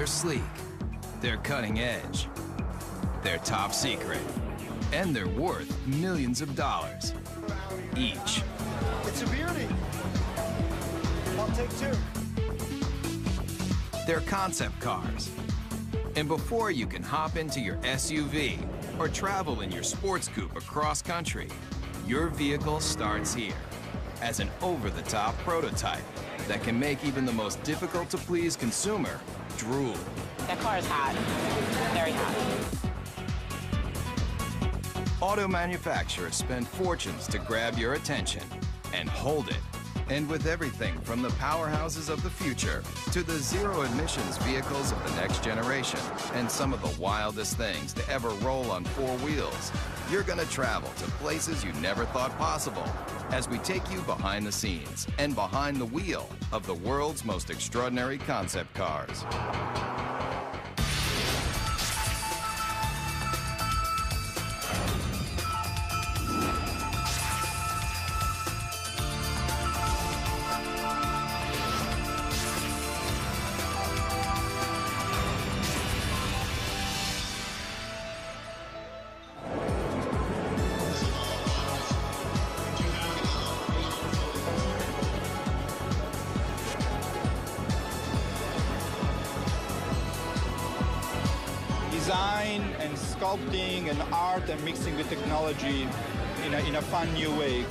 They're sleek, they're cutting edge, they're top secret, and they're worth millions of dollars each. It's a beauty. I'll take two. They're concept cars. And before you can hop into your SUV or travel in your sports coupe across country, your vehicle starts here as an over-the-top prototype that can make even the most difficult-to-please consumer drool. That car is hot, very hot. Auto manufacturers spend fortunes to grab your attention and hold it. And with everything from the powerhouses of the future to the zero-emissions vehicles of the next generation and some of the wildest things to ever roll on four wheels, you're gonna travel to places you never thought possible as we take you behind the scenes and behind the wheel of the world's most extraordinary concept cars. Design and sculpting and art and mixing with technology in a fun new way.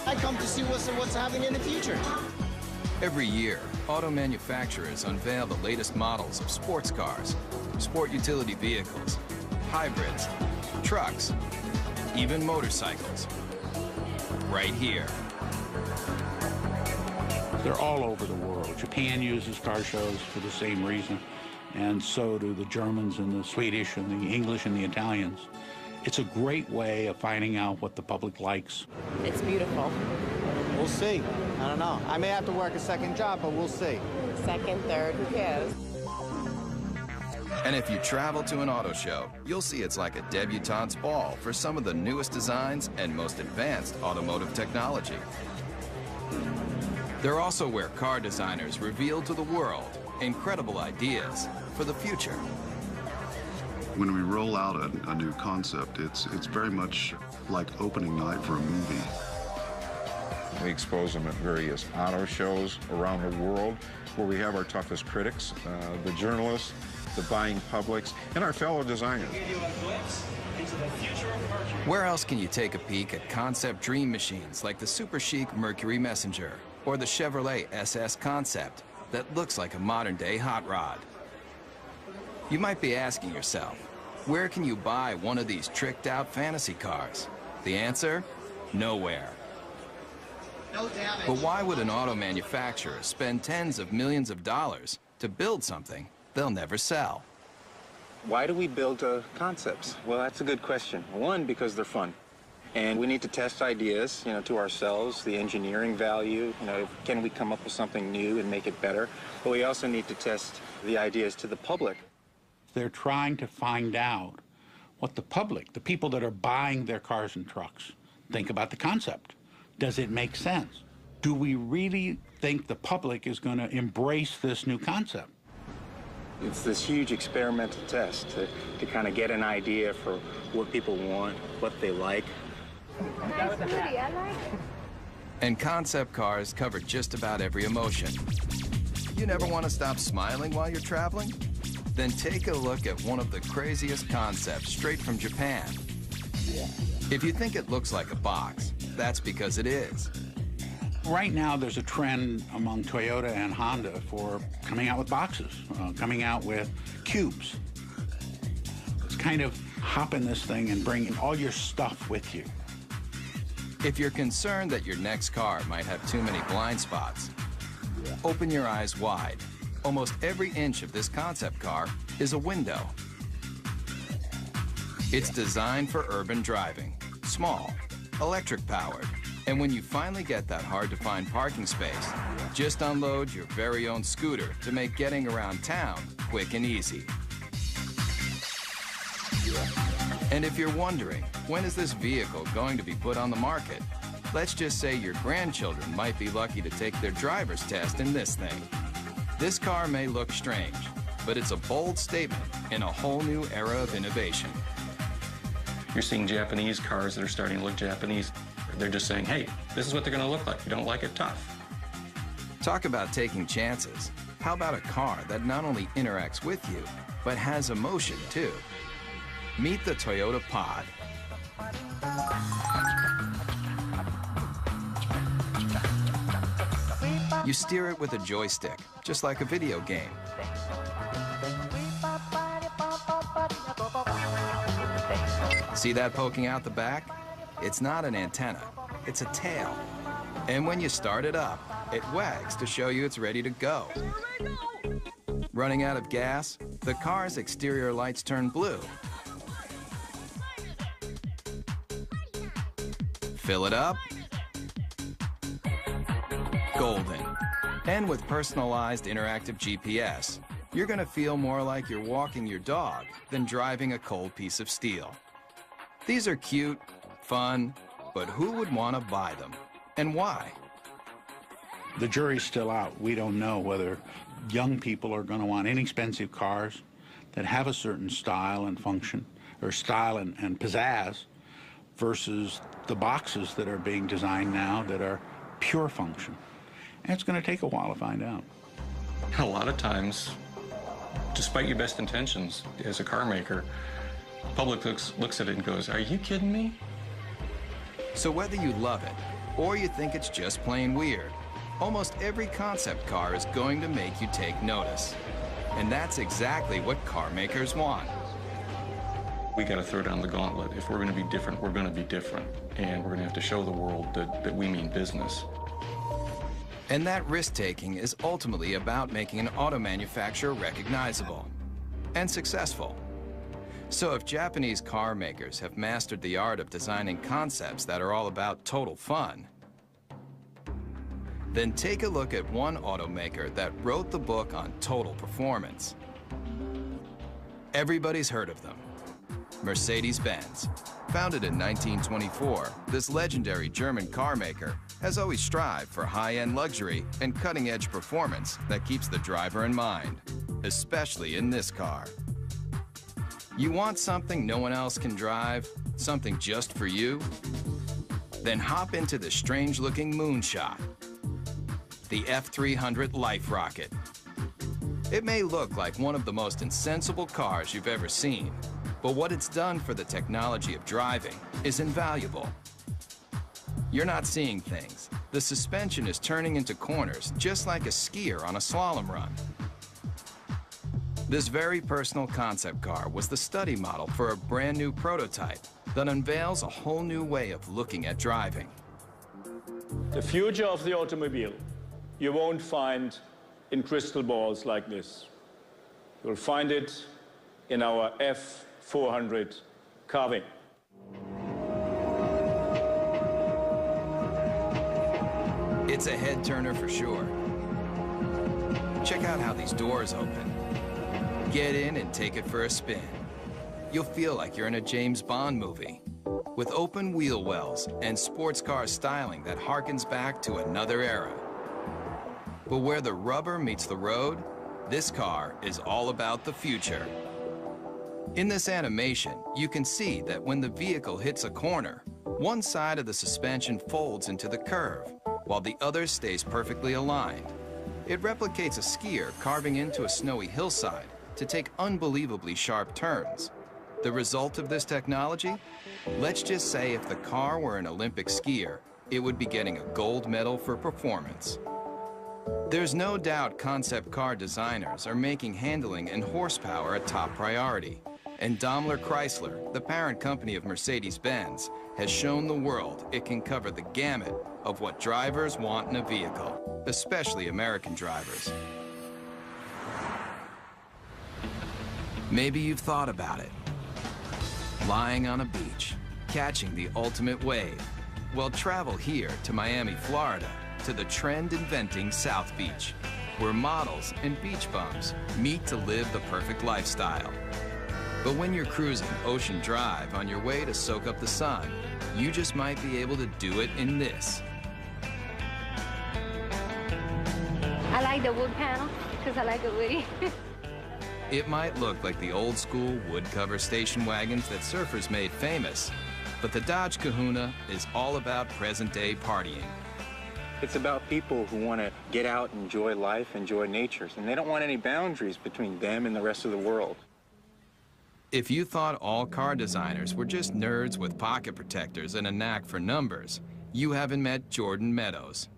I come to see what's happening in the future. Every year, auto manufacturers unveil the latest models of sports cars, sport utility vehicles, hybrids, trucks, even motorcycles. Right here. They're all over the world. Japan uses car shows for the same reason, and so do the Germans and the Swedish and the English and the Italians. It's a great way of finding out what the public likes. It's beautiful. We'll see. I don't know. I may have to work a second job, but we'll see. Second, third, who cares? And if you travel to an auto show, you'll see it's like a debutante's ball for some of the newest designs and most advanced automotive technology. They're also where car designers reveal to the world incredible ideas for the future. When we roll out a new concept, it's very much like opening night for a movie. We expose them at various auto shows around the world where we have our toughest critics, the journalists, the buying publics, and our fellow designers. Where else can you take a peek at concept dream machines like the super chic Mercury Messenger or the Chevrolet SS Concept that looks like a modern-day hot rod? You might be asking yourself, where can you buy one of these tricked-out fantasy cars? The answer? Nowhere. But why would an auto manufacturer spend tens of millions of dollars to build something they'll never sell? Why do we build concepts? Well, that's a good question. One, because they're fun. And we need to test ideas, to ourselves, the engineering value, can we come up with something new and make it better? But we also need to test the ideas to the public. They're trying to find out what the public, the people that are buying their cars and trucks, think about the concept. Does it make sense? Do we really think the public is going to embrace this new concept? It's this huge experimental test to kind of get an idea for what people want, what they like. Nice booty, I like it. And concept cars cover just about every emotion. You never want to stop smiling while you're traveling? Then take a look at one of the craziest concepts straight from Japan. If you think it looks like a box, that's because it is. Right now, there's a trend among Toyota and Honda for coming out with boxes, coming out with cubes. It's kind of hop in this thing and bring all your stuff with you. If you're concerned that your next car might have too many blind spots, open your eyes wide. Almost every inch of this concept car is a window. It's designed for urban driving, small, electric-powered. And when you finally get that hard-to-find parking space, just unload your very own scooter to make getting around town quick and easy. And if you're wondering, when is this vehicle going to be put on the market? Let's just say your grandchildren might be lucky to take their driver's test in this thing. This car may look strange, but it's a bold statement in a whole new era of innovation. You're seeing Japanese cars that are starting to look Japanese. They're just saying, hey, this is what they're going to look like. If you don't like it, tough. Talk about taking chances. How about a car that not only interacts with you, but has emotion too? Meet the Toyota Pod. You steer it with a joystick, just like a video game. See that poking out the back? It's not an antenna, it's a tail. And when you start it up, it wags to show you it's ready to go. Running out of gas, the car's exterior lights turn blue. Fill it up, golden. And with personalized interactive GPS, you're gonna feel more like you're walking your dog than driving a cold piece of steel. These are cute, fun, but who would want to buy them? And why? The jury's still out. We don't know whether young people are going to want inexpensive cars that have a certain style and function, or style and pizzazz, versus the boxes that are being designed now that are pure function. And it's going to take a while to find out. A lot of times, despite your best intentions as a car maker, the public looks at it and goes, are you kidding me? So whether you love it or you think it's just plain weird, almost every concept car is going to make you take notice. And that's exactly what car makers want. We got to throw down the gauntlet. If we're going to be different, we're going to be different. And we're going to have to show the world that we mean business. And that risk-taking is ultimately about making an auto manufacturer recognizable and successful. So if Japanese car makers have mastered the art of designing concepts that are all about total fun, then take a look at one automaker that wrote the book on total performance. Everybody's heard of them. Mercedes-Benz. Founded in 1924, this legendary German car maker has always strived for high-end luxury and cutting-edge performance that keeps the driver in mind, especially in this car. You want something no one else can drive? Something just for you? Then hop into the strange-looking moonshot, the F300 Life Rocket. It may look like one of the most insensible cars you've ever seen, but what it's done for the technology of driving is invaluable. You're not seeing things. The suspension is turning into corners just like a skier on a slalom run. This very personal concept car was the study model for a brand new prototype that unveils a whole new way of looking at driving. The future of the automobile you won't find in crystal balls like this. You'll find it in our F400 carving. It's a head turner for sure. Check out how these doors open. Get in and take it for a spin. You'll feel like you're in a James Bond movie with open wheel wells and sports car styling that harkens back to another era. But where the rubber meets the road, this car is all about the future. In this animation, you can see that when the vehicle hits a corner, one side of the suspension folds into the curve, while the other stays perfectly aligned. It replicates a skier carving into a snowy hillside to take unbelievably sharp turns. The result of this technology? Let's just say if the car were an Olympic skier, it would be getting a gold medal for performance. There's no doubt concept car designers are making handling and horsepower a top priority. And Daimler Chrysler, the parent company of Mercedes-Benz, has shown the world it can cover the gamut of what drivers want in a vehicle, especially American drivers. Maybe you've thought about it. Lying on a beach, catching the ultimate wave. Well, travel here to Miami, Florida, to the trend-inventing South Beach, where models and beach bums meet to live the perfect lifestyle. But when you're cruising Ocean Drive on your way to soak up the sun, you just might be able to do it in this. I like the wood panel because I like it woody. It might look like the old school wood cover station wagons that surfers made famous, but the Dodge Kahuna is all about present-day partying. It's about people who want to get out, enjoy life, enjoy nature, and they don't want any boundaries between them and the rest of the world. If you thought all car designers were just nerds with pocket protectors and a knack for numbers, you haven't met Jordan Meadows.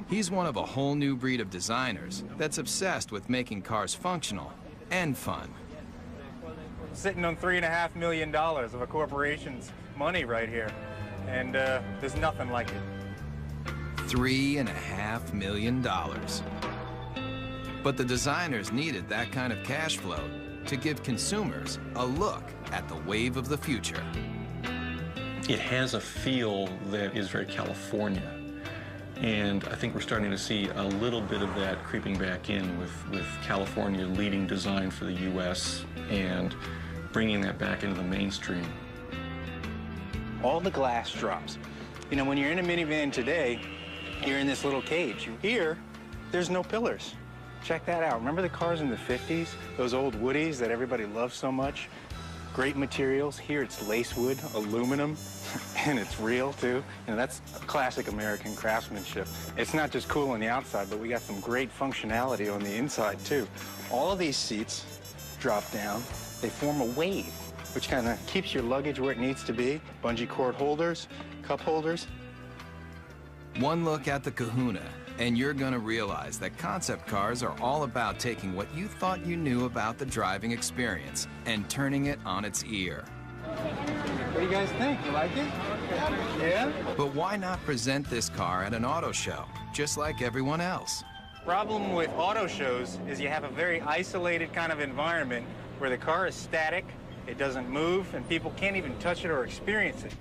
He's one of a whole new breed of designers that's obsessed with making cars functional and fun. Sitting on $3.5 million of a corporation's money right here, and there's nothing like it. $3.5 million. But the designers needed that kind of cash flow to give consumers a look at the wave of the future. It has a feel that is very California. And I think we're starting to see a little bit of that creeping back in with California leading design for the U.S. and bringing that back into the mainstream. All the glass drops. You know, when you're in a minivan today, you're in this little cage. Here, there's no pillars. Check that out. Remember the cars in the 50s? Those old Woodies that everybody loved so much? Great materials. Here it's lacewood, aluminum, and it's real too. You know, that's classic American craftsmanship. It's not just cool on the outside, but we got some great functionality on the inside too. All of these seats drop down. They form a wave, which kind of keeps your luggage where it needs to be. Bungee cord holders, cup holders. One look at the Kahuna, and you're gonna realize that concept cars are all about taking what you thought you knew about the driving experience and turning it on its ear. What do you guys think? You like it? Yeah? But why not present this car at an auto show, just like everyone else? Problem with auto shows is you have a very isolated kind of environment where the car is static, it doesn't move, and people can't even touch it or experience it.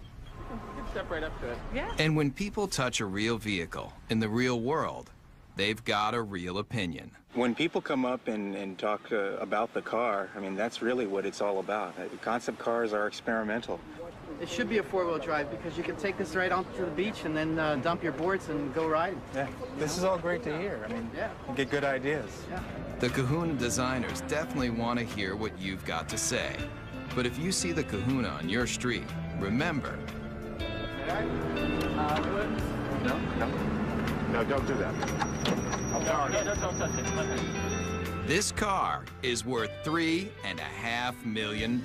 Step right up to it. Yeah. And when people touch a real vehicle in the real world, they've got a real opinion. When people come up and talk about the car, I mean, that's really what it's all about. Concept cars are experimental. It should be a four-wheel drive because you can take this right onto the beach and then dump your boards and go riding. Yeah, this is all great to hear. I mean, yeah, you get good ideas. Yeah. The Kahuna designers definitely want to hear what you've got to say. But if you see the Kahuna on your street, remember, No, don't do that. Don't touch it. this car is worth $3.5 million.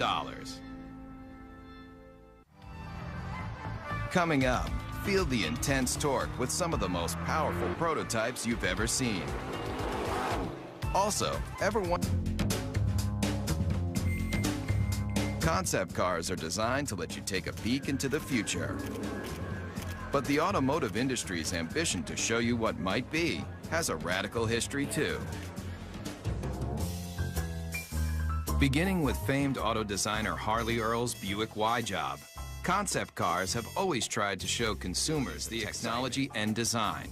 Coming up, feel the intense torque with some of the most powerful prototypes you've ever seen. Also, concept cars are designed to let you take a peek into the future. But the automotive industry's ambition to show you what might be has a radical history too. Beginning with famed auto designer Harley Earl's Buick Y-Job, concept cars have always tried to show consumers the technology and design.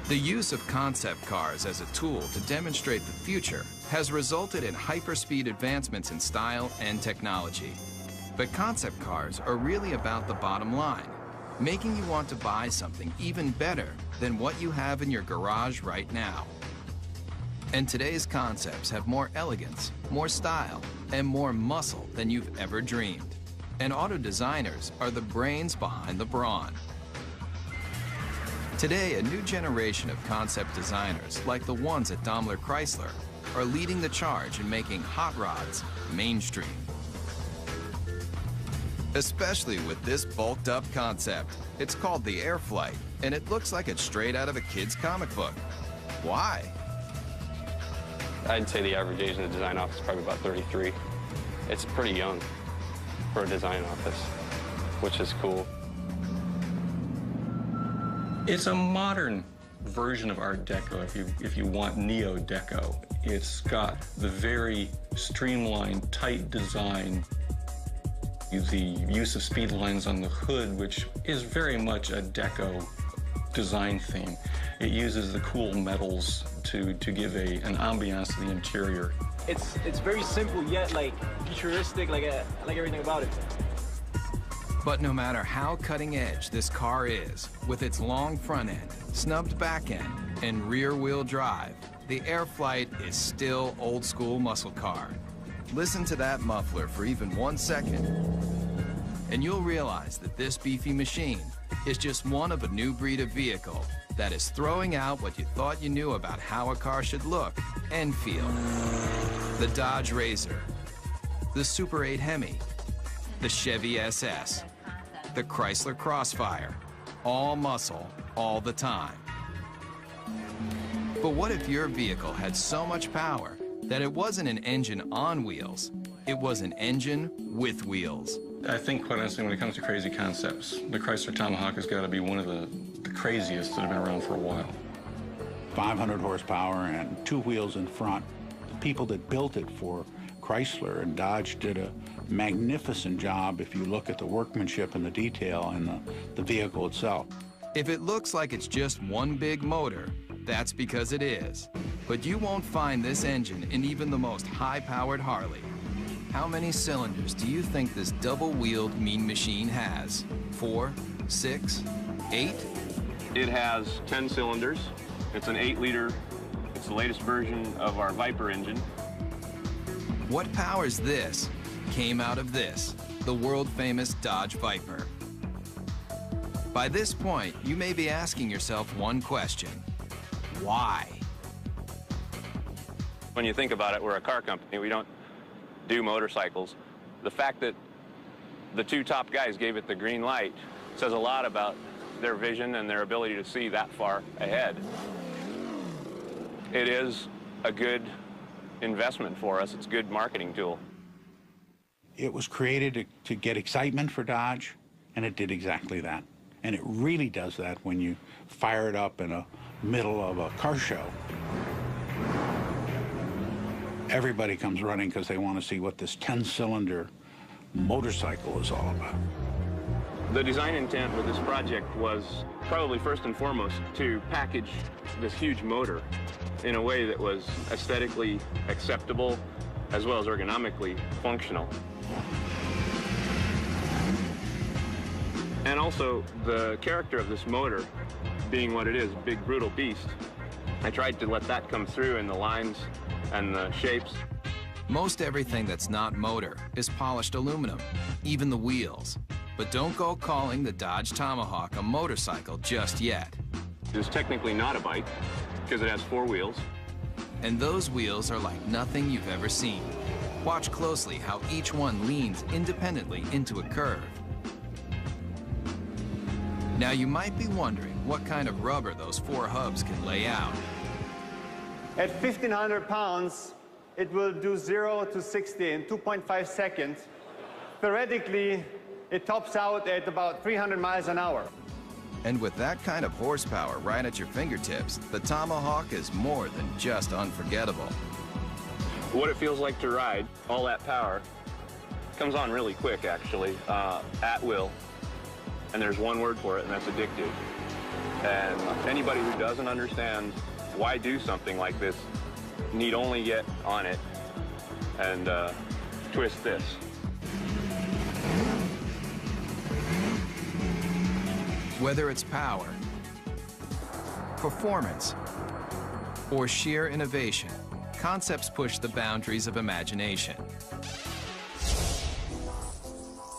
The use of concept cars as a tool to demonstrate the future has resulted in hyperspeed advancements in style and technology. But concept cars are really about the bottom line, making you want to buy something even better than what you have in your garage right now. And today's concepts have more elegance, more style, and more muscle than you've ever dreamed. And auto designers are the brains behind the brawn. Today, a new generation of concept designers, like the ones at Daimler Chrysler, are leading the charge in making hot rods mainstream. Especially with this bulked up concept. It's called the Airflight, and it looks like it's straight out of a kid's comic book. Why? I'd say the average age in the design office is probably about 33. It's pretty young for a design office, which is cool. It's a modern version of Art Deco, if you want Neo-Deco. It's got the very streamlined, tight design, the use of speed lines on the hood, which is very much a Deco design theme. It uses the cool metals to give an ambiance to the interior. It's very simple yet like futuristic, like I like everything about it. But no matter how cutting edge this car is, with its long front end, snubbed back end, and rear wheel drive, the Airflight is still old school muscle car. Listen to that muffler for even 1 second, and you'll realize that this beefy machine is just one of a new breed of vehicle that is throwing out what you thought you knew about how a car should look and feel. The Dodge Razor, the Super 8 Hemi, the Chevy SS, the Chrysler Crossfire, all muscle, all the time. But what if your vehicle had so much power that it wasn't an engine on wheels, it was an engine with wheels? I think, quite honestly, when it comes to crazy concepts, the Chrysler Tomahawk has got to be one of the craziest that have been around for a while. 500 horsepower and 2 wheels in front. The people that built it for Chrysler and Dodge did a magnificent job if you look at the workmanship and the detail and the vehicle itself. If it looks like it's just one big motor, that's because it is. But you won't find this engine in even the most high-powered Harley. How many cylinders do you think this double-wheeled mean machine has? 4, 6, 8? It has 10 cylinders. It's an 8-liter. It's the latest version of our Viper engine. What powers this came out of this, the world-famous Dodge Viper. By this point, you may be asking yourself one question: why? When you think about it, we're a car company. We don't do motorcycles. The fact that the 2 top guys gave it the green light says a lot about their vision and their ability to see that far ahead. It is a good investment for us. It's a good marketing tool. It was created to get excitement for Dodge, and it did exactly that. And it really does that when you fire it up in the middle of a car show. Everybody comes running because they want to see what this 10-cylinder motorcycle is all about. The design intent with this project was probably first and foremost to package this huge motor in a way that was aesthetically acceptable as well as ergonomically functional. And also the character of this motor being what it is, a big brutal beast. I tried to let that come through in the lines and the shapes. Most everything that's not motor is polished aluminum, even the wheels. But don't go calling the Dodge Tomahawk a motorcycle just yet. It's technically not a bike because it has 4 wheels. And those wheels are like nothing you've ever seen. Watch closely how each one leans independently into a curve. Now you might be wondering what kind of rubber those 4 hubs can lay out. At 1,500 pounds, it will do 0 to 60 in 2.5 seconds. Theoretically, it tops out at about 300 miles an hour. And with that kind of horsepower right at your fingertips, the Tomahawk is more than just unforgettable. What it feels like to ride, all that power, comes on really quick, actually, at will. And there's one word for it, and that's addictive. And anybody who doesn't understand why do something like this need only get on it and twist this. Whether it's power, performance, or sheer innovation, concepts push the boundaries of imagination.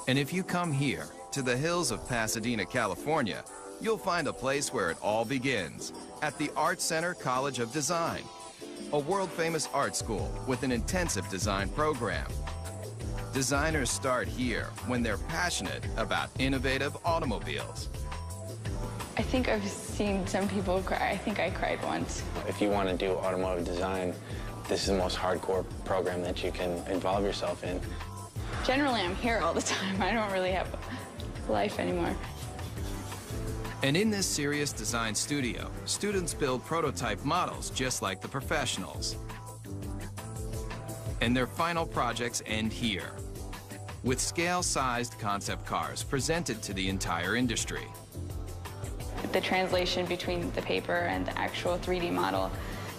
And if you come here, to the hills of Pasadena, California, you'll find a place where it all begins, at the Art Center College of Design, a world-famous art school with an intensive design program. Designers start here when they're passionate about innovative automobiles. I think I've seen some people cry. I think I cried once. If you want to do automotive design, this is the most hardcore program that you can involve yourself in. Generally, I'm here all the time. I don't really have a life anymore. And in this serious design studio, students build prototype models just like the professionals. And their final projects end here, with scale-sized concept cars presented to the entire industry. The translation between the paper and the actual 3D model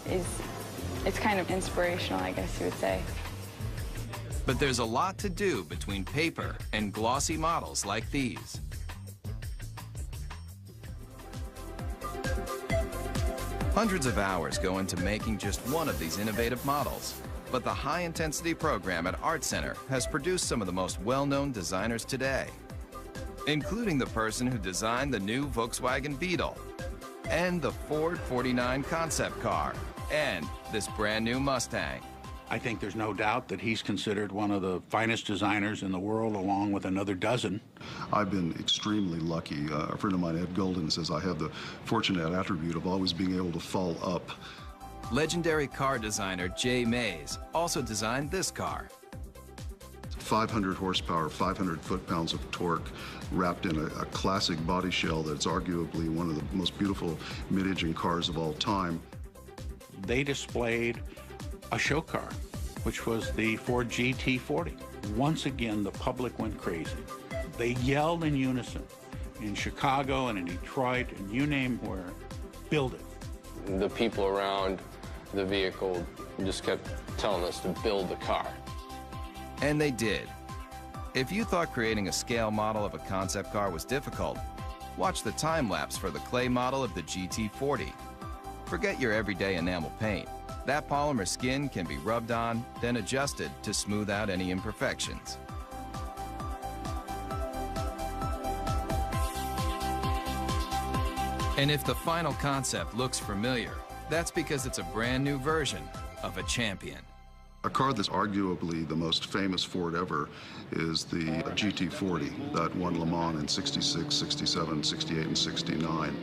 is It's kind of inspirational, I guess you would say. But there's a lot to do between paper and glossy models like these. Hundreds of hours go into making just one of these innovative models. But the high-intensity program at Art Center has produced some of the most well-known designers today, including the person who designed the new Volkswagen Beetle, and the Ford 49 concept car, and this brand new Mustang. I think there's no doubt that he's considered one of the finest designers in the world, along with another dozen. I've been extremely lucky. A friend of mine, Ed Golden, says I have the fortunate attribute of always being able to fall up. Legendary car designer Jay Mays also designed this car. 500 horsepower, 500 foot-pounds of torque, wrapped in a classic body shell that's arguably one of the most beautiful mid-engine cars of all time. They displayed a show car, which was the Ford GT40. Once again, the public went crazy. They yelled in unison in Chicago and in Detroit and you name where, build it. The people around the vehicle just kept telling us to build the car. And they did. If you thought creating a scale model of a concept car was difficult, watch the time-lapse for the clay model of the GT40. Forget your everyday enamel paint. That polymer skin can be rubbed on, then adjusted to smooth out any imperfections. And if the final concept looks familiar, that's because it's a brand new version of a champion. A car that's arguably the most famous Ford ever is the GT40 that won Le Mans in 66, 67, 68, and 69.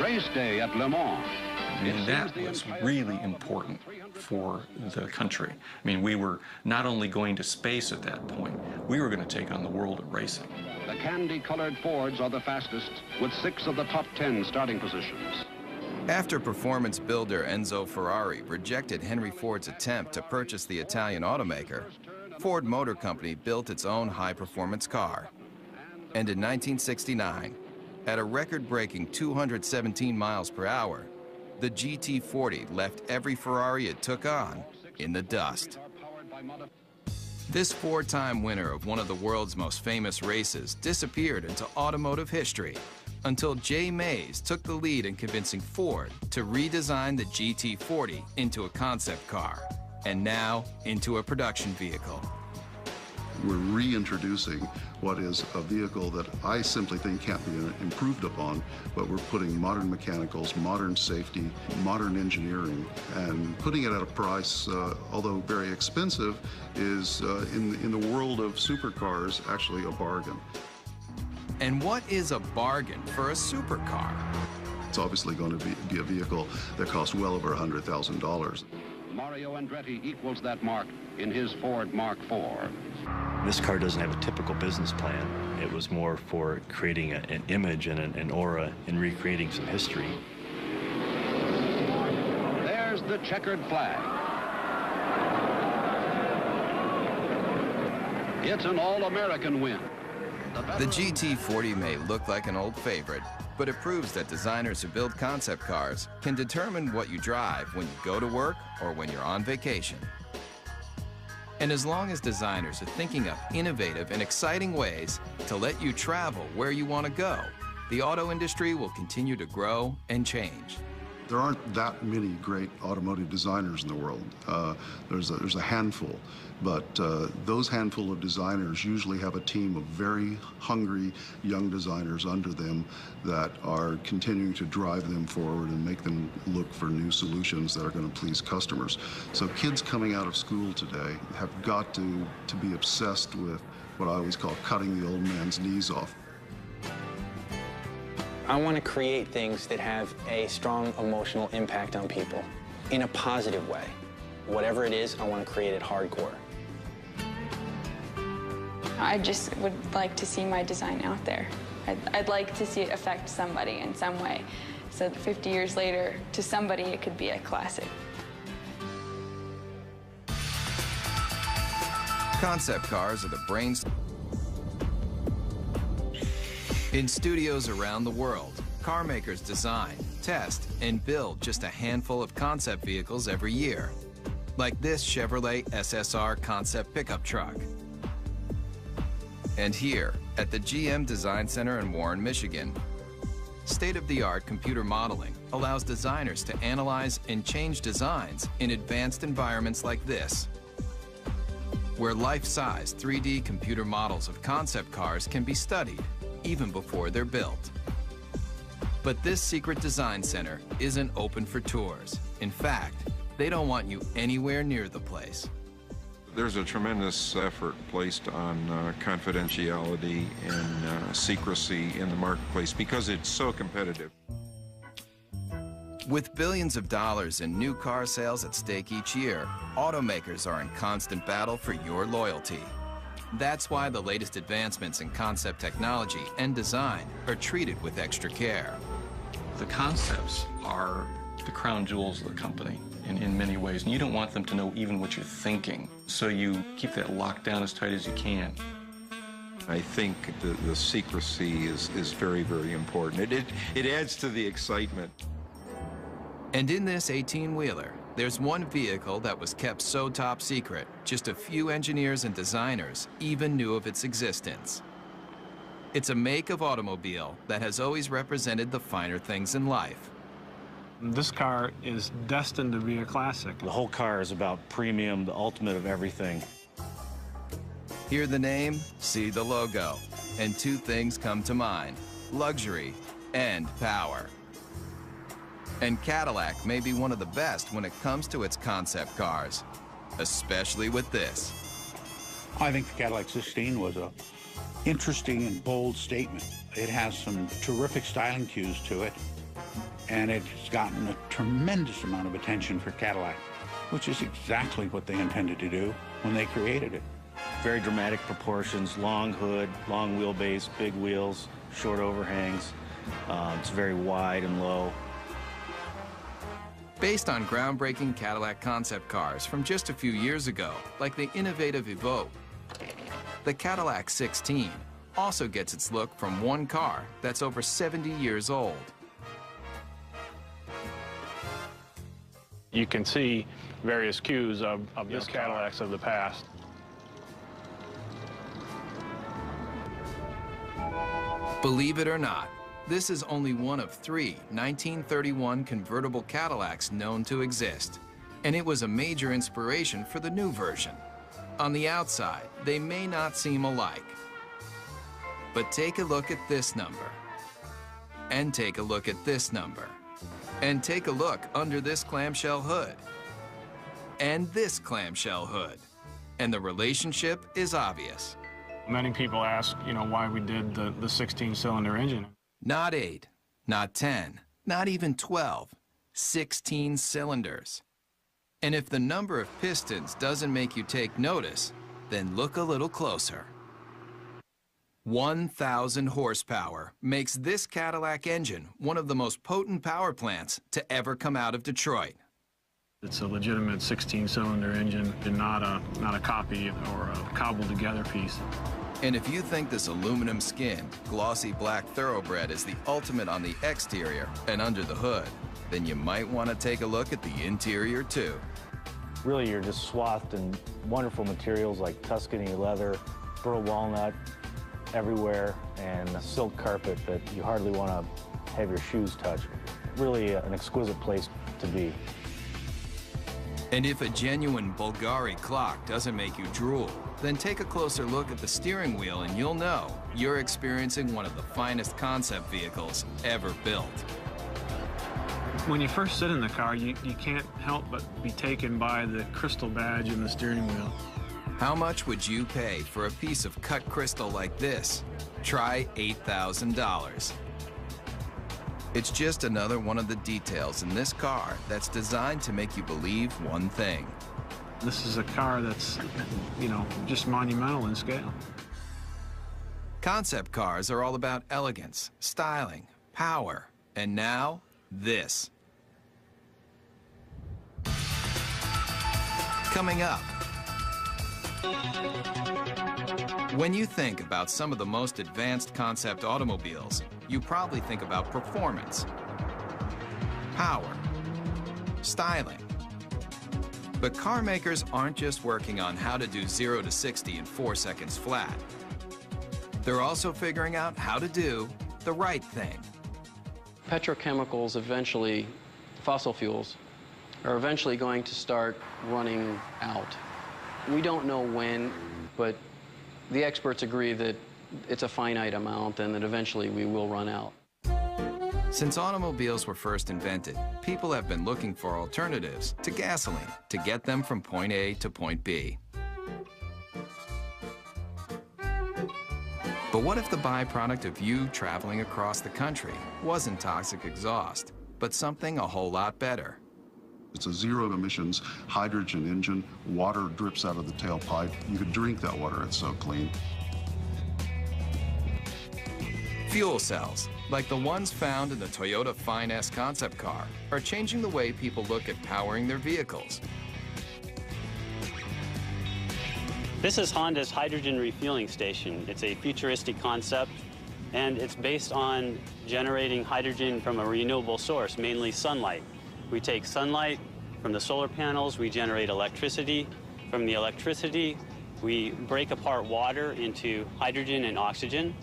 Race day at Le Mans. And that was really important for the country. I mean, we were not only going to space at that point, we were going to take on the world of racing. The candy-colored Fords are the fastest, with 6 of the top 10 starting positions. After performance builder Enzo Ferrari rejected Henry Ford's attempt to purchase the Italian automaker, Ford Motor Company built its own high-performance car. And in 1969, at a record-breaking 217 miles per hour, the GT40 left every Ferrari it took on in the dust. This 4-time winner of one of the world's most famous races disappeared into automotive history until Jay Mays took the lead in convincing Ford to redesign the GT40 into a concept car, and now into a production vehicle. We're reintroducing what is a vehicle that I simply think can't be improved upon, but we're putting modern mechanicals, modern safety, modern engineering, and putting it at a price, although very expensive, is in the world of supercars actually a bargain. And what is a bargain for a supercar? It's obviously going to be a vehicle that costs well over $100,000. Mario Andretti equals that mark in his Ford Mark IV. This car doesn't have a typical business plan. It was more for creating an image and an aura and recreating some history. There's the checkered flag. It's an all-American win. The GT40 may look like an old favorite, but it proves that designers who build concept cars can determine what you drive when you go to work or when you're on vacation. And as long as designers are thinking up innovative and exciting ways to let you travel where you want to go, the auto industry will continue to grow and change. There aren't that many great automotive designers in the world. There's a handful, but those handful of designers usually have a team of very hungry young designers under them that are continuing to drive them forward and make them look for new solutions that are going to please customers. So kids coming out of school today have got to be obsessed with what I always call cutting the old man's knees off. I want to create things that have a strong emotional impact on people in a positive way. Whatever it is, I want to create it hardcore. I just would like to see my design out there. I'd like to see it affect somebody in some way, so that 50 years later, to somebody, it could be a classic. Concept cars are the brains. In studios around the world, car makers design, test and build just a handful of concept vehicles every year, like this Chevrolet SSR concept pickup truck. And here, at the GM Design Center in Warren, Michigan, state-of-the-art computer modeling allows designers to analyze and change designs in advanced environments like this, where life-size 3D computer models of concept cars can be studied even before they're built. But this secret design center isn't open for tours. In fact, they don't want you anywhere near the place. There's a tremendous effort placed on confidentiality and secrecy in the marketplace because it's so competitive. With billions of dollars in new car sales at stake each year, automakers are in constant battle for your loyalty. That's why the latest advancements in concept technology and design are treated with extra care. The concepts are the crown jewels of the company in many ways, and you don't want them to know even what you're thinking, so you keep that locked down as tight as you can. I think the secrecy is very, very important. It adds to the excitement. And in this 18-wheeler, there's one vehicle that was kept so top secret, just a few engineers and designers even knew of its existence. It's a make of automobile that has always represented the finer things in life. This car is destined to be a classic. The whole car is about premium, the ultimate of everything. Hear the name, see the logo, and two things come to mind: luxury and power. And Cadillac may be one of the best when it comes to its concept cars, especially with this. I think the Cadillac 16 was a interesting and bold statement. It has some terrific styling cues to it, and it's gotten a tremendous amount of attention for Cadillac, which is exactly what they intended to do when they created it. Very dramatic proportions, long hood, long wheelbase, big wheels, short overhangs. It's very wide and low. Based on groundbreaking Cadillac concept cars from just a few years ago, like the innovative Evoque, the Cadillac 16 also gets its look from one car that's over 70 years old. You can see various cues of this Cadillacs of the past. Believe it or not, this is only one of 3 1931 convertible Cadillacs known to exist, and it was a major inspiration for the new version. On the outside, they may not seem alike, but take a look at this number, and take a look at this number, and take a look under this clamshell hood, and this clamshell hood, and the relationship is obvious. Many people ask, why we did the 16-cylinder engine. Not 8, not 10, not even 12, 16 cylinders. And if the number of pistons doesn't make you take notice, then look a little closer. 1,000 horsepower makes this Cadillac engine one of the most potent power plants to ever come out of Detroit. It's a legitimate 16-cylinder engine and not a copy or a cobbled-together piece. And if you think this aluminum skinned, glossy black thoroughbred is the ultimate on the exterior and under the hood, then you might want to take a look at the interior too. Really, you're just swathed in wonderful materials like Tuscany leather, burl walnut everywhere, and a silk carpet that you hardly want to have your shoes touch. Really an exquisite place to be. And if a genuine Bulgari clock doesn't make you drool, then take a closer look at the steering wheel and you'll know you're experiencing one of the finest concept vehicles ever built. When you first sit in the car, you can't help but be taken by the crystal badge in the steering wheel. How much would you pay for a piece of cut crystal like this? Try $8,000. It's just another one of the details in this car that's designed to make you believe one thing. This is a car that's, just monumental in scale. Concept cars are all about elegance, styling, power, and now, this. Coming up. When you think about some of the most advanced concept automobiles, you probably think about performance. power, styling. But car makers aren't just working on how to do 0 to 60 in 4 seconds flat. They're also figuring out how to do the right thing. Petrochemicals eventually, fossil fuels, are eventually going to start running out. We don't know when, but the experts agree that it's a finite amount and that eventually we will run out. Since automobiles were first invented, people have been looking for alternatives to gasoline to get them from point A to point B. But what if the byproduct of you traveling across the country wasn't toxic exhaust, but something a whole lot better? It's a zero-emissions hydrogen engine. Water drips out of the tailpipe. You could drink that water, it's so clean. Fuel cells, like the ones found in the Toyota Fine-S concept car, are changing the way people look at powering their vehicles. This is Honda's hydrogen refueling station. It's a futuristic concept, and it's based on generating hydrogen from a renewable source, mainly sunlight. We take sunlight from the solar panels, we generate electricity. From the electricity, we break apart water into hydrogen and oxygen.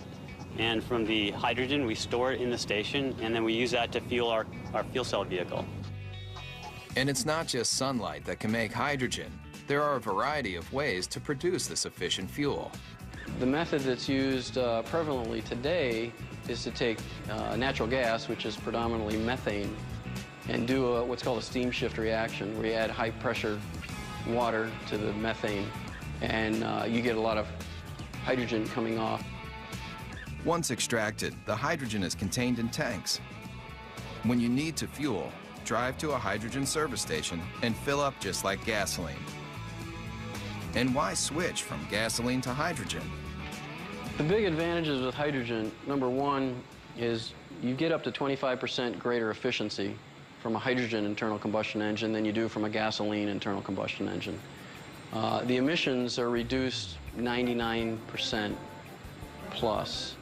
And from the hydrogen, we store it in the station, and then we use that to fuel our fuel cell vehicle. And it's not just sunlight that can make hydrogen. There are a variety of ways to produce this efficient fuel. The method that's used prevalently today is to take natural gas, which is predominantly methane, and do what's called a steam shift reaction, where you add high-pressure water to the methane, and you get a lot of hydrogen coming off. Once extracted, the hydrogen is contained in tanks. When you need to fuel, drive to a hydrogen service station and fill up just like gasoline. And why switch from gasoline to hydrogen? The big advantages with hydrogen, number one, is you get up to 25% greater efficiency from a hydrogen internal combustion engine than you do from a gasoline internal combustion engine. The emissions are reduced 99% plus.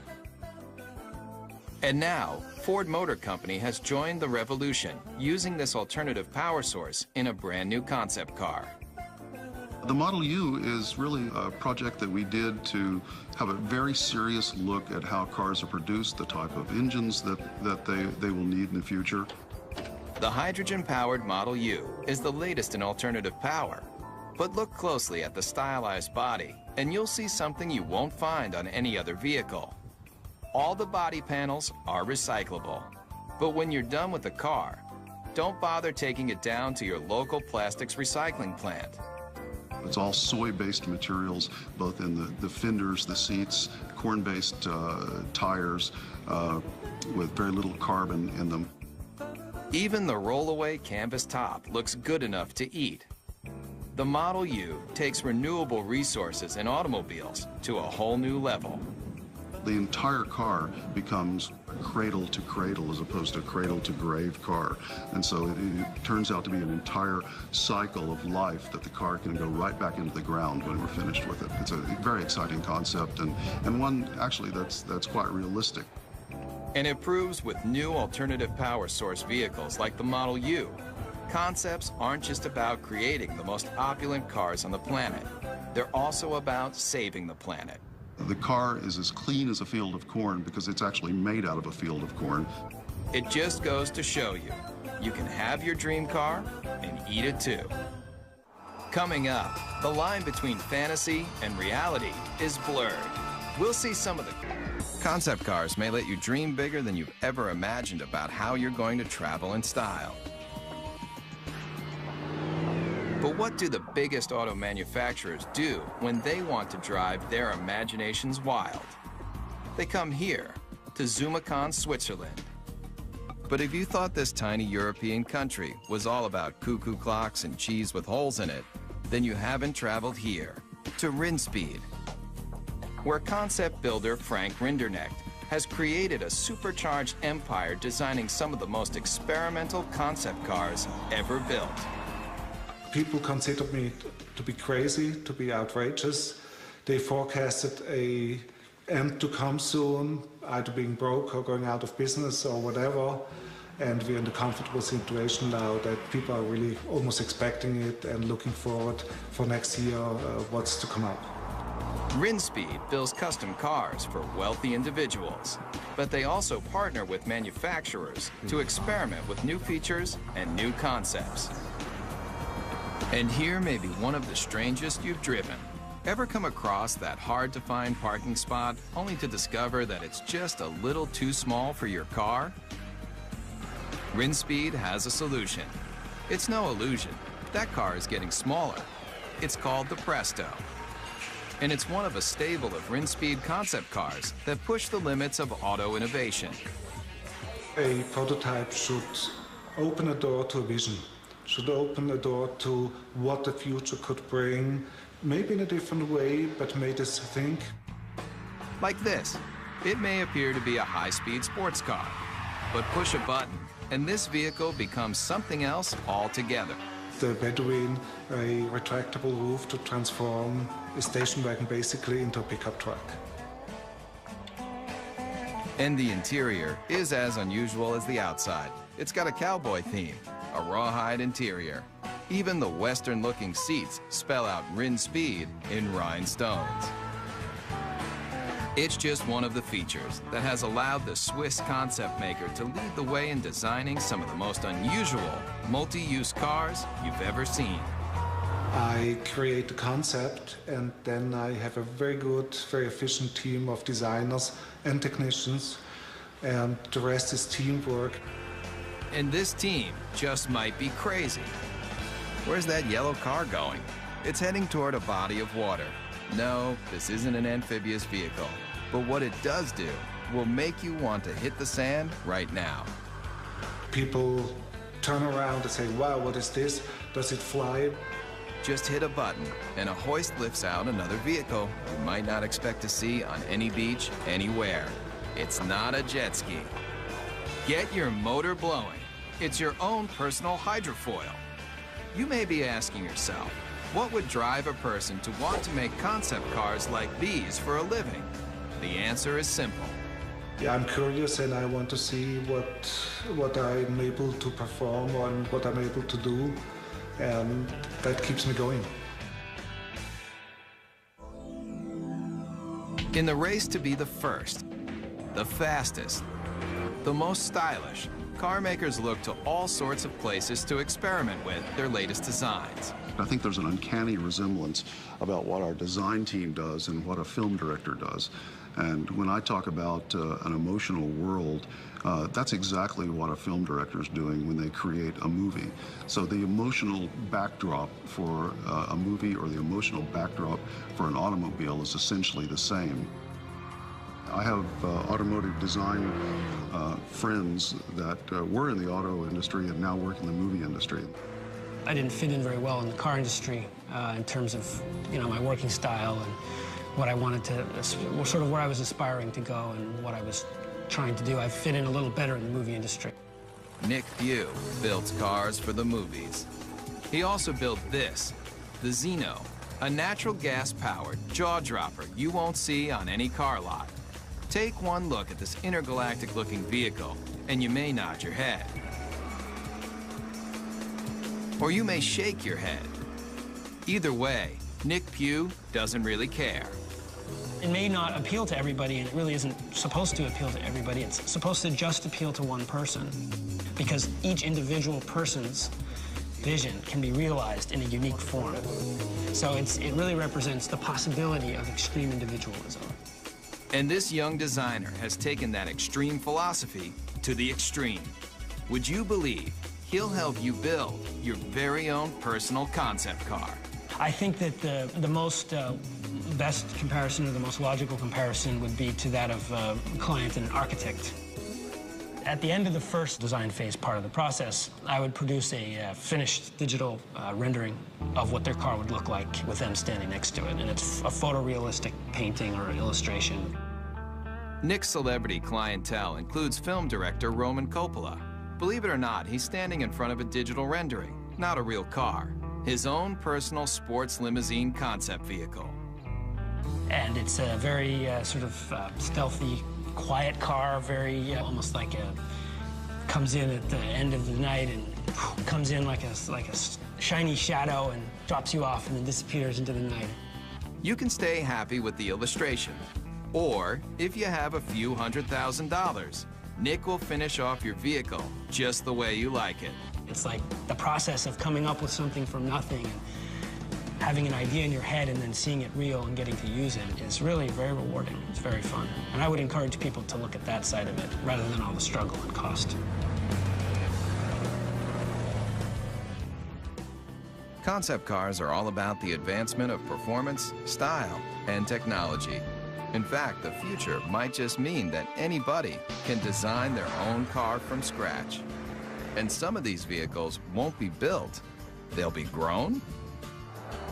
And now, Ford Motor Company has joined the revolution, using this alternative power source in a brand new concept car. The Model U is really a project that we did to have a very serious look at how cars are produced, the type of engines that they will need in the future. The hydrogen-powered Model U is the latest in alternative power. But look closely at the stylized body, and you'll see something you won't find on any other vehicle. All the body panels are recyclable. But when you're done with the car, don't bother taking it down to your local plastics recycling plant. It's all soy-based materials, both in the fenders, the seats, corn-based tires with very little carbon in them. Even the roll-away canvas top looks good enough to eat. The Model U takes renewable resources in automobiles to a whole new level. The entire car becomes cradle to cradle as opposed to cradle to grave car. And so it turns out to be an entire cycle of life that the car can go right back into the ground when we're finished with it. It's a very exciting concept and one actually that's quite realistic. And it proves with new alternative power source vehicles like the Model U, concepts aren't just about creating the most opulent cars on the planet. They're also about saving the planet. The car is as clean as a field of corn because it's actually made out of a field of corn. It just goes to show you, you can have your dream car and eat it too. Coming up, the line between fantasy and reality is blurred. We'll see some of the concept cars may let you dream bigger than you've ever imagined about how you're going to travel in style. But what do the biggest auto manufacturers do when they want to drive their imaginations wild? They come here, to Zumikon, Switzerland. But if you thought this tiny European country was all about cuckoo clocks and cheese with holes in it, then you haven't traveled here, to Rinspeed, where concept builder Frank Rinderknecht has created a supercharged empire designing some of the most experimental concept cars ever built. People considered me to be crazy, to be outrageous. They forecasted an end to come soon, either being broke or going out of business or whatever. and we're in the comfortable situation now that people are really almost expecting it and looking forward for next year what's to come up. Rinspeed builds custom cars for wealthy individuals, but they also partner with manufacturers to experiment with new features and new concepts. And here may be one of the strangest you've driven. Ever come across that hard-to-find parking spot only to discover that it's just a little too small for your car? Rinspeed has a solution. It's no illusion. That car is getting smaller. It's called the Presto. And it's one of a stable of Rinspeed concept cars that push the limits of auto innovation. A prototype should open a door to a vision, should open a door to what the future could bring, maybe in a different way, but made us think. Like this. It may appear to be a high-speed sports car, but push a button and this vehicle becomes something else altogether. The Bedouin, a retractable roof to transform a station wagon basically into a pickup truck. And the interior is as unusual as the outside. It's got a cowboy theme, a rawhide interior. Even the Western-looking seats spell out Rinspeed in rhinestones. It's just one of the features that has allowed the Swiss concept maker to lead the way in designing some of the most unusual multi-use cars you've ever seen. I create the concept, and then I have a very good, very efficient team of designers and technicians, and the rest is teamwork. And this team just might be crazy. Where's that yellow car going? It's heading toward a body of water. No, this isn't an amphibious vehicle, but what it does do will make you want to hit the sand right now. People turn around and say, wow, what is this? Does it fly? Just hit a button and a hoist lifts out another vehicle you might not expect to see on any beach anywhere. It's not a jet ski. Get your motor blowing. It's your own personal hydrofoil. You may be asking yourself, what would drive a person to want to make concept cars like these for a living? The answer is simple. Yeah, I'm curious and I want to see what I'm able to perform and what I'm able to do, and that keeps me going. In the race to be the first, the fastest, the most stylish, car makers look to all sorts of places to experiment with their latest designs. I think there's an uncanny resemblance about what our design team does and what a film director does. And when I talk about an emotional world, that's exactly what a film director is doing when they create a movie. So the emotional backdrop for a movie or the emotional backdrop for an automobile is essentially the same. I have automotive design friends that were in the auto industry and now work in the movie industry. I didn't fit in very well in the car industry in terms of, my working style and what I wanted to, sort of where I was aspiring to go and what I was trying to do. I fit in a little better in the movie industry. Nick Pugh builds cars for the movies. He also built this, the Zeno, a natural gas-powered jaw-dropper you won't see on any car lot. Take one look at this intergalactic-looking vehicle, and you may nod your head. Or you may shake your head. Either way, Nick Pugh doesn't really care. It may not appeal to everybody, and it really isn't supposed to appeal to everybody. It's supposed to just appeal to one person, because each individual person's vision can be realized in a unique form. So it really represents the possibility of extreme individualism. And this young designer has taken that extreme philosophy to the extreme. Would you believe he'll help you build your very own personal concept car? I think that the most best comparison, or the most logical comparison, would be to that of a client and an architect. At the end of the first design phase part of the process, I would produce a finished digital rendering of what their car would look like with them standing next to it, and it's a photorealistic painting or illustration. Nick's celebrity clientele includes film director Roman Coppola. Believe it or not, he's standing in front of a digital rendering, not a real car. His own personal sports limousine concept vehicle. And it's a very sort of stealthy, quiet car, very almost like a comes in at the end of the night and comes in like a shiny shadow and drops you off and then disappears into the night. You can stay happy with the illustration. Or, if you have a few $100,000, Nick will finish off your vehicle just the way you like it. It's like the process of coming up with something from nothing and having an idea in your head and then seeing it real and getting to use it is really very rewarding. It's very fun. And I would encourage people to look at that side of it rather than all the struggle and cost. Concept cars are all about the advancement of performance, style, and technology. In fact, the future might just mean that anybody can design their own car from scratch. And some of these vehicles won't be built, they'll be grown.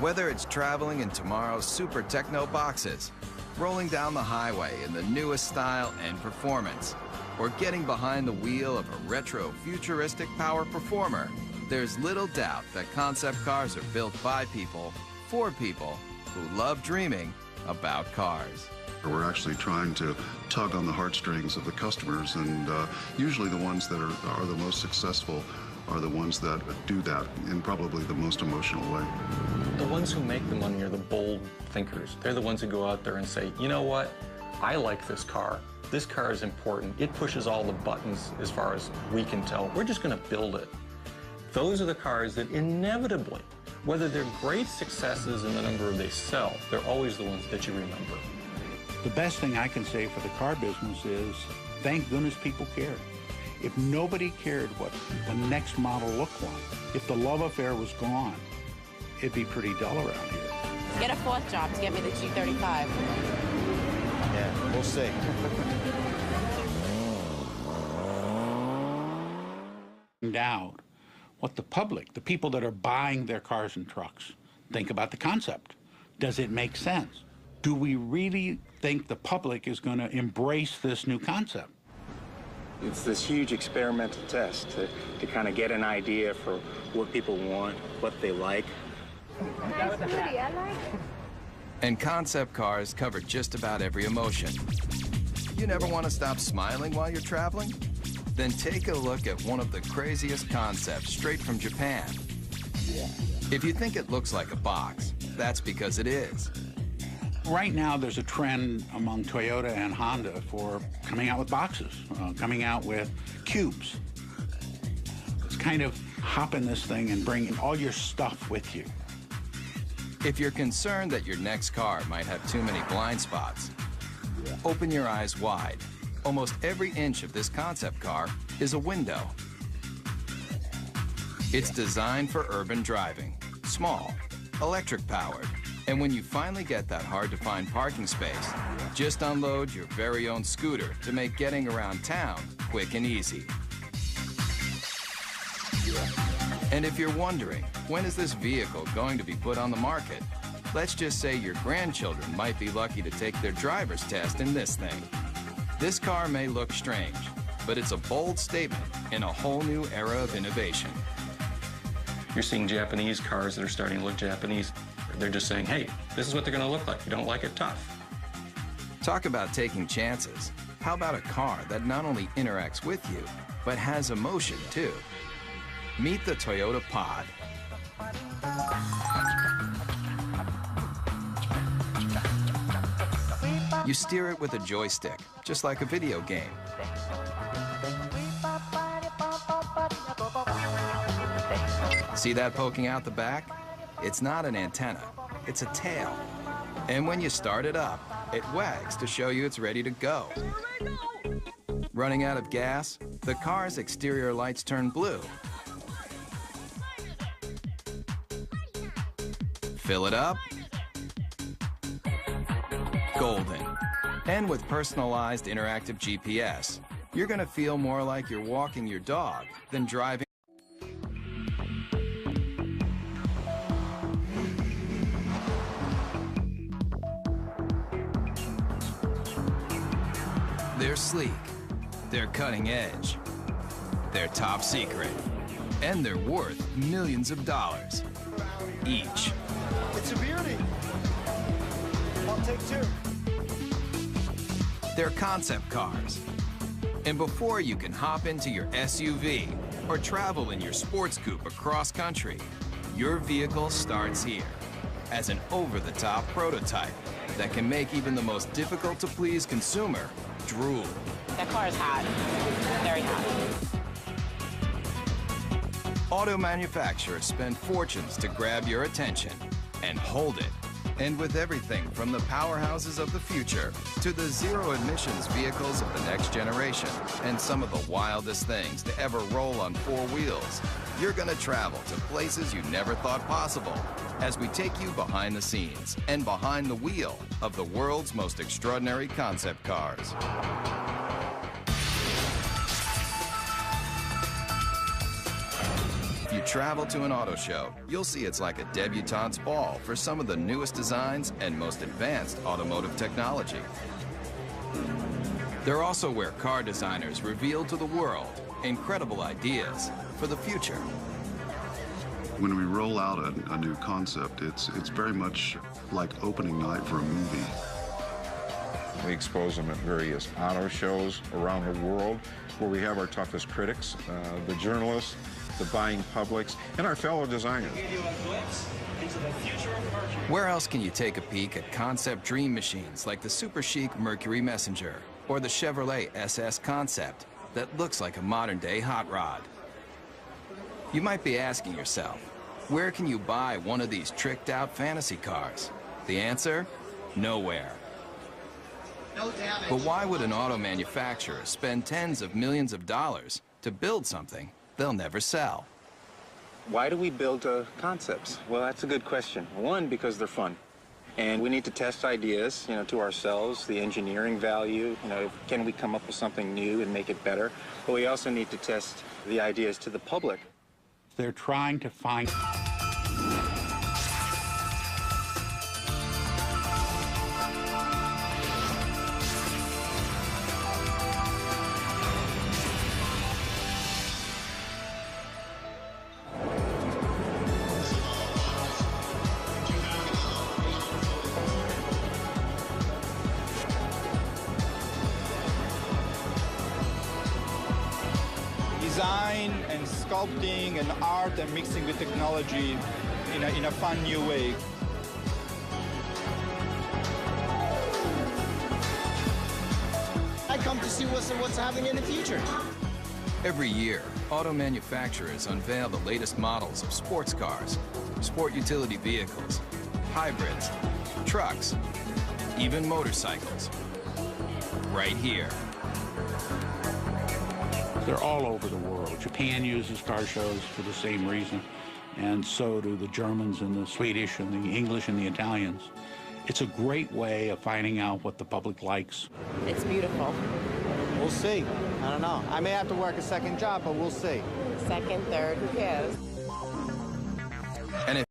Whether it's traveling in tomorrow's super techno boxes, rolling down the highway in the newest style and performance, or getting behind the wheel of a retro futuristic power performer, there's little doubt that concept cars are built by people, for people who love dreaming about cars. We're actually trying to tug on the heartstrings of the customers, and usually the ones that are the most successful are the ones that do that in probably the most emotional way. The ones who make the money are the bold thinkers. They're the ones who go out there and say, you know what, I like this car. This car is important. It pushes all the buttons as far as we can tell. We're just going to build it. Those are the cars that inevitably, whether they're great successes in the number they sell, they're always the ones that you remember. The best thing I can say for the car business is, thank goodness people cared. If nobody cared what the next model looked like, if the love affair was gone, it'd be pretty dull around here. Get a fourth job to get me the G35. Yeah, we'll see. Out what the public, the people that are buying their cars and trucks, think about the concept. Does it make sense? Do we really think the public is going to embrace this new concept? It's this huge experimental test to kind of get an idea for what people want, what they like. And concept cars cover just about every emotion. You never want to stop smiling while you're traveling? Then take a look at one of the craziest concepts straight from Japan. If you think it looks like a box, that's because it is. Right now, there's a trend among Toyota and Honda for coming out with boxes, coming out with cubes. It's kind of hop in this thing and bring all your stuff with you. If you're concerned that your next car might have too many blind spots, open your eyes wide. Almost every inch of this concept car is a window. It's designed for urban driving, small, electric powered. And when you finally get that hard-to-find parking space, just unload your very own scooter to make getting around town quick and easy. And if you're wondering, when is this vehicle going to be put on the market? Let's just say your grandchildren might be lucky to take their driver's test in this thing. This car may look strange, but it's a bold statement in a whole new era of innovation. You're seeing Japanese cars that are starting to look Japanese. They're just saying, hey, this is what they're going to look like. You don't like it, tough. Talk about taking chances. How about a car that not only interacts with you, but has emotion too? Meet the Toyota Pod. You steer it with a joystick, just like a video game. See that poking out the back? It's not an antenna, it's a tail. And when you start it up, it wags to show you it's ready to go. Running out of gas, the car's exterior lights turn blue. Fill it up, golden. And with personalized interactive GPS, you're gonna feel more like you're walking your dog than driving. They're sleek, they're cutting edge, they're top secret, and they're worth millions of dollars each. It's a beauty. I'll take two. They're concept cars, And before you can hop into your SUV or travel in your sports coupe across country, your vehicle starts here as an over-the-top prototype that can make even the most difficult-to-please consumer drool. That car is hot, very hot. Auto manufacturers spend fortunes to grab your attention and hold it. And with everything from the powerhouses of the future to the zero-emissions vehicles of the next generation and some of the wildest things to ever roll on four wheels, you're gonna travel to places you never thought possible as we take you behind the scenes and behind the wheel of the world's most extraordinary concept cars. If you travel to an auto show, you'll see it's like a debutante's ball for some of the newest designs and most advanced automotive technology. They're also where car designers reveal to the world incredible ideas for the future. When we roll out a new concept, it's very much like opening night for a movie. We expose them at various auto shows around the world where we have our toughest critics, the journalists, the buying publics, and our fellow designers. Where else can you take a peek at concept dream machines like the super chic Mercury Messenger or the Chevrolet SS Concept that looks like a modern-day hot rod? You might be asking yourself, where can you buy one of these tricked-out fantasy cars? The answer? Nowhere. But why would an auto manufacturer spend tens of millions of dollars to build something they'll never sell? Why do we build concepts? Well, that's a good question. One, because they're fun. And we need to test ideas, to ourselves, the engineering value, can we come up with something new and make it better? But we also need to test the ideas to the public. They're trying to find... Design and sculpting and art and mixing with technology in a fun new way. I come to see what's happening in the future. Every year, auto manufacturers unveil the latest models of sports cars, sport utility vehicles, hybrids, trucks, even motorcycles. Right here. They're all over the world. Japan uses car shows for the same reason, and so do the Germans and the Swedish and the English and the Italians. It's a great way of finding out what the public likes. It's beautiful. We'll see. I don't know. I may have to work a second job, but we'll see. Second, third, who cares? And if